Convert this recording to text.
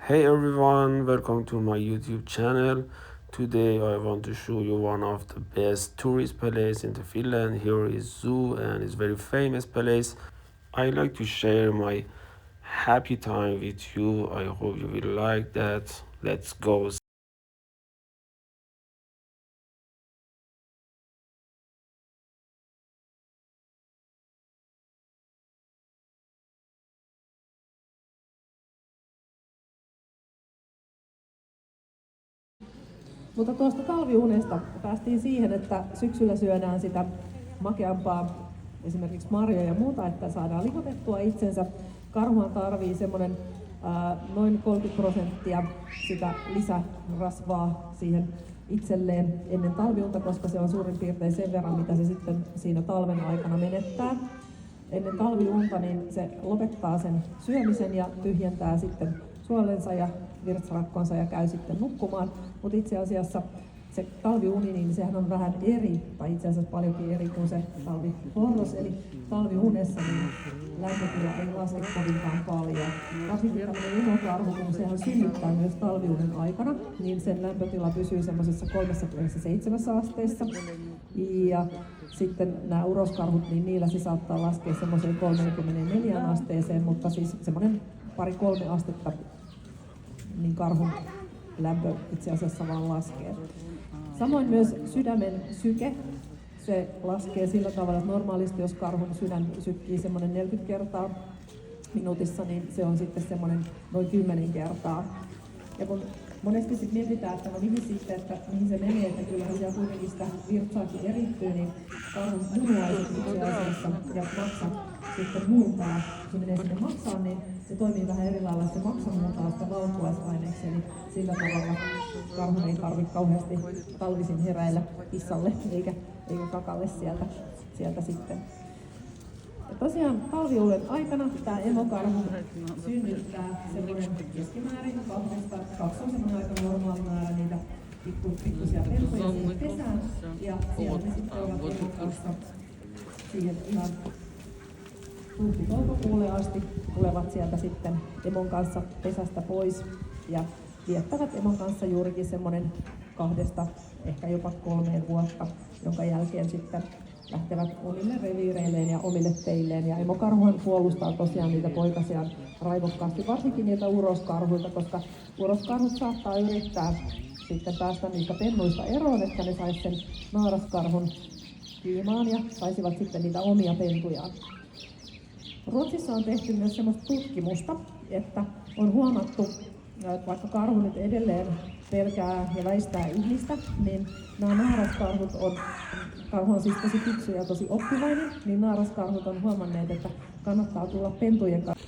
Hey everyone, welcome to my YouTube channel. Today I want to show you one of the best tourist place in the Finland. Here is Zoo and it's very famous place. I like to share my happy time with you. I hope you will like that. Let's go. Mutta tuosta talviunesta päästiin siihen, että syksyllä syödään sitä makeampaa, esimerkiksi marjoja ja muuta, että saadaan lihotettua itsensä. Karhuhan tarvii semmoinen noin 30% sitä lisärasvaa siihen itselleen ennen talviunta, koska se on suurin piirtein sen verran, mitä se sitten siinä talven aikana menettää. Ennen talviunta niin se lopettaa sen syömisen ja tyhjentää sitten suolensa ja virtsarakkonsa ja käy sitten nukkumaan. Mutta itse asiassa se talviuni, niin sehän on vähän eri, tai itse asiassa paljonkin eri kuin se talviporros. Eli talviunessa niin lämpötila ei laske kovinkaan paljon. Varsinkin tämmöinen ihokarhu, kun sehän synnyttää myös talviunen aikana, niin sen lämpötila pysyy semmoisessa 37 asteessa. Ja sitten nämä uroskarhut, niin niillä se saattaa laskea semmoiseen 34 asteeseen, mutta siis semmoinen 2-3 astetta niin karhun lämpö itse asiassa vaan laskee. Samoin myös sydämen syke, se laskee sillä tavalla, että normaalisti jos karhun sydän sykkii semmoinen 40 kertaa minuutissa, niin se on sitten semmoinen noin 10 kertaa. Ja kun monesti sitten mietitään, että no mihin se menee, että kyllä mitä kuitenkin sitä virtsaakin erittyy, niin karhun munuaiset itse asiassa ja maksa sitten muuntaa. Kun se menee sinne maksaan, niin se toimii vähän eri lailla, se maksa muuntaa sitä valkuaisaineeksi, eli sillä tavalla karhun ei tarvitse kauheasti talvisin heräillä pissalle eikä kakalle sieltä sitten. Ja tosiaan talviuuden aikana tämä emokarhu synnyttää semmoinen keskimäärin 2, on semmoinen aika normaali määrä niitä pikkuisia pentuja siihen pesään. Ja siellä ne sitten ovat emon kanssa siihen ihan toukokuulle asti tulevat sieltä sitten emon kanssa pesästä pois ja viettävät emon kanssa juurikin semmoinen 2, ehkä jopa 3 vuotta, jonka jälkeen sitten lähtevät omille reviireilleen ja omille teilleen. Ja emokarhuhan puolustaa tosiaan niitä poikasiaan raivokkaasti, varsinkin niiltä uroskarhuilta, koska uroskarhut saattaa yrittää sitten päästä niistä pennuista eroon, että ne sais sen naaraskarhun kiimaan ja saisivat sitten niitä omia pentujaan. Ruotsissa on tehty myös sellaista tutkimusta, että on huomattu, että vaikka karhu nyt edelleen pelkää ja väistää ihmistä, niin nämä naaraskarhut karhu on siis tosi fiksu ja tosi oppivainen, niin naaraskarhut on huomanneet, että kannattaa tulla pentujen kanssa.